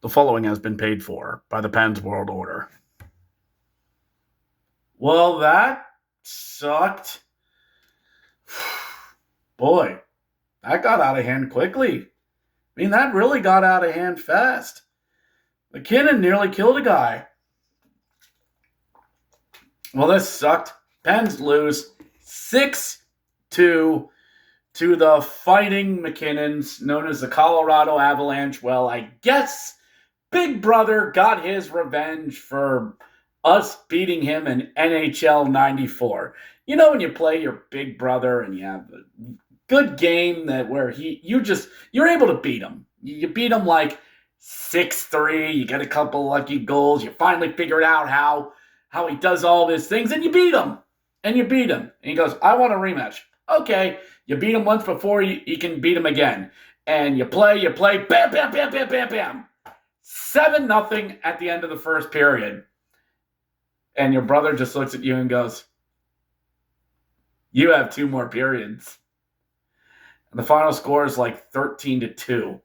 The following has been paid for by the Pens World Order. Well, that sucked. Boy, that got out of hand quickly. I mean, that really got out of hand fast. McKinnon nearly killed a guy. Well, this sucked. Pens lose 6-2 to the Fighting McKinnons, known as the Colorado Avalanche. Well, I guess Big Brother got his revenge for us beating him in NHL 94. You know when you play your big brother and you have a good game where you're able to beat him. You beat him like 6-3, you get a couple lucky goals, you finally figure out how he does all these things, and you beat him. And he goes, I want a rematch. Okay, you beat him once before, you can beat him again. And you play, bam, bam, bam, bam, bam, bam. 7-0 at the end of the first period. And your brother just looks at you and goes, you have 2 more periods. And the final score is like 13-2.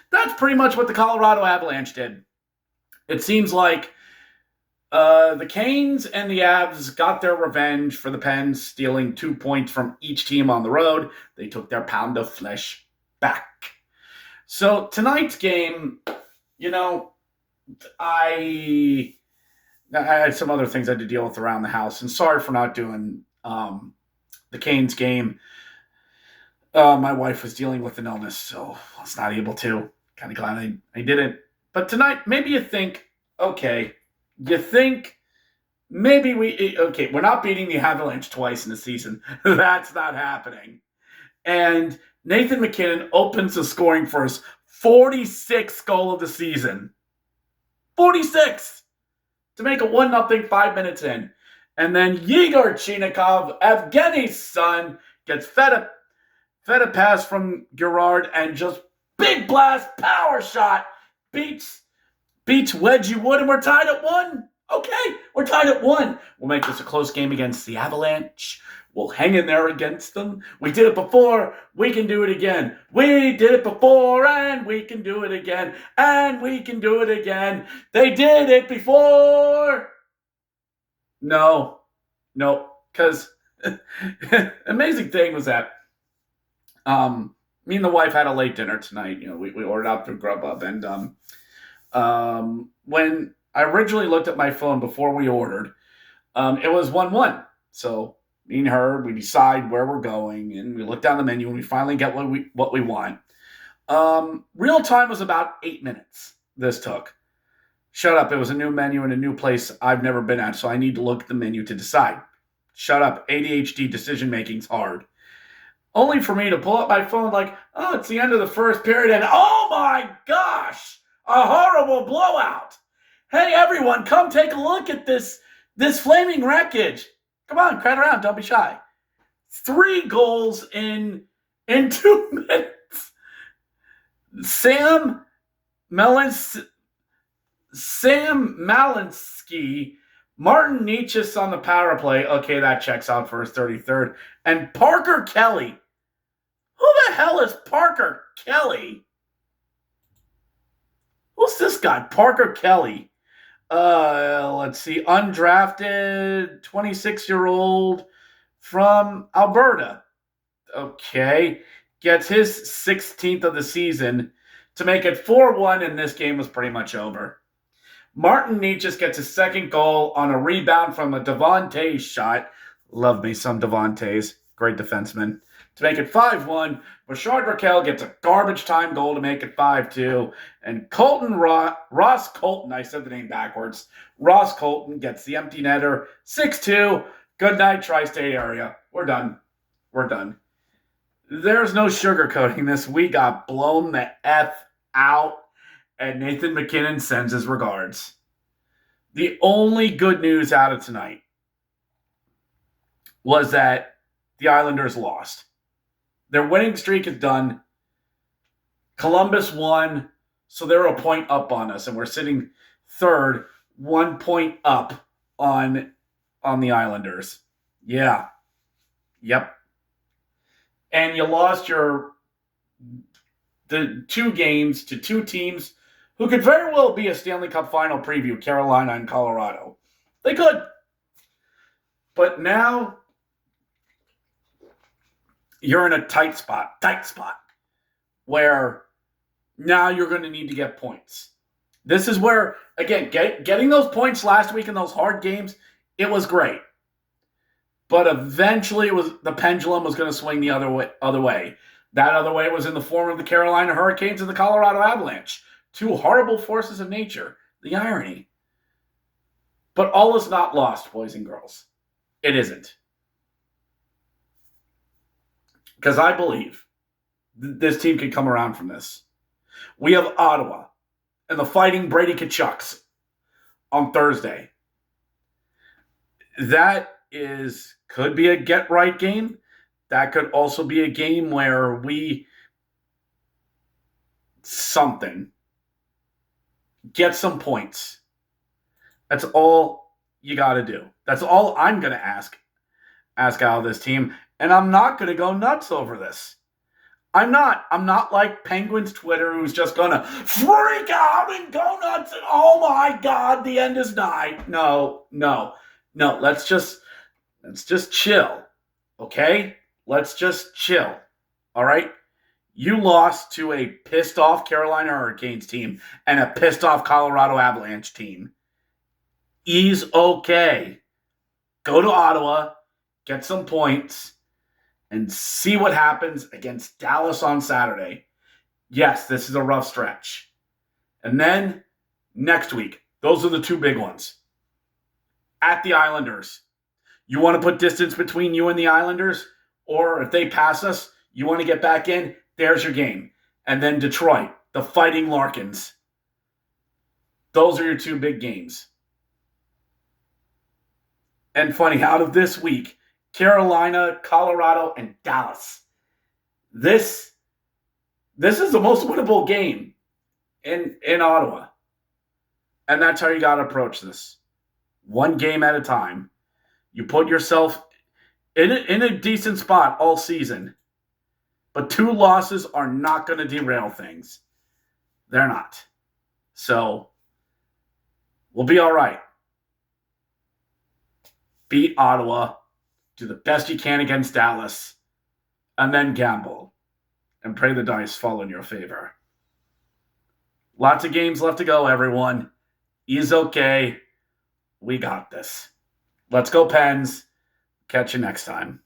That's pretty much what the Colorado Avalanche did. It seems like the Canes and the Avs got their revenge for the Pens stealing 2 points from each team on the road. They took their pound of flesh back. So tonight's game, I had some other things I had to deal with around the house, and sorry for not doing the Canes game. My wife was dealing with an illness, so I was not able to. Kind of glad I didn't. But tonight, maybe you think, we're not beating the Avalanche twice in the season. That's not happening. And Nathan McKinnon opens the scoring for his 46th goal of the season. 46! To make it 1-0 5 minutes in. And then Yegor Chinikov, Evgeny's son, gets fed a pass from Gerard and just big blast, power shot, beats Wedgie Wood, and we're tied at 1. Okay, we're tied at 1. We'll make this a close game against the Avalanche. We'll hang in there against them. We did it before. We can do it again. We did it before, and we can do it again. And we can do it again. They did it before. No, because amazing thing was that me and the wife had a late dinner tonight. We ordered out through Grubhub, and when I originally looked at my phone before we ordered, it was 1-1. So me and her, we decide where we're going, and we look down the menu, and we finally get what we want. Real time was about 8 minutes. This took. Shut up! It was a new menu in a new place I've never been at, so I need to look at the menu to decide. Shut up! ADHD decision making's hard. Only for me to pull up my phone like, oh, it's the end of the first period, and oh my gosh, a horrible blowout. Hey, everyone, come take a look at this flaming wreckage. Come on, crowd around, don't be shy. 3 goals in 2 minutes. Sam Malinsky, Martin Nietzsche on the power play. Okay, that checks out for his 33rd. And Parker Kelly. Who the hell is Parker Kelly? Who's this guy? Parker Kelly. Let's see. Undrafted 26-year-old from Alberta. Okay. Gets his 16th of the season to make it 4-1, and this game was pretty much over. Martin Nietzsche gets his second goal on a rebound from a Devontae shot. Love me some Devontaes. Great defenseman. To make it 5-1, Bouchard Raquel gets a garbage time goal to make it 5-2. And Ross Colton, I said the name backwards. Ross Colton gets the empty netter. 6-2. Good night, tri-state area. We're done. There's no sugarcoating this. We got blown the F out. And Nathan McKinnon sends his regards. The only good news out of tonight was that the Islanders lost. Their winning streak is done. Columbus won, so they're a point up on us, and we're sitting third, 1 point up on the Islanders. Yeah. Yep. And you lost the 2 games to 2 teams who could very well be a Stanley Cup final preview, Carolina and Colorado. They could. But now you're in a tight spot, where now you're going to need to get points. This is where, again, getting those points last week in those hard games, it was great. But eventually the pendulum was going to swing the other way. That other way was in the form of the Carolina Hurricanes and the Colorado Avalanche. Two horrible forces of nature. The irony. But all is not lost, boys and girls. It isn't. Because I believe this team can come around from this. We have Ottawa and the Fighting Brady Kachucks on Thursday. That could be a get-right game. That could also be a game where we get some points. That's all you got to do. That's all I'm going to ask out of this team. And I'm not going to go nuts over this. I'm not like Penguins Twitter, who's just going to freak out and go nuts and, oh my God, the end is nigh. No. Let's just chill. Okay? Let's just chill. All right? You lost to a pissed off Carolina Hurricanes team and a pissed off Colorado Avalanche team. Ease okay. Go to Ottawa, get some points, and see what happens against Dallas on Saturday. Yes, this is a rough stretch. And then next week, those are the two big ones. At the Islanders. You want to put distance between you and the Islanders? Or if they pass us, you want to get back in? There's your game. And then Detroit, the Fighting Larkins. Those are your two big games. And funny, out of this week, Carolina, Colorado, and Dallas. This is the most winnable game in Ottawa. And that's how you got to approach this. One game at a time. You put yourself in a decent spot all season. But two losses are not going to derail things. They're not. So, we'll be all right. Beat Ottawa. Do the best you can against Dallas. And then gamble. And pray the dice fall in your favor. Lots of games left to go, everyone. Ease okay. We got this. Let's go, Pens. Catch you next time.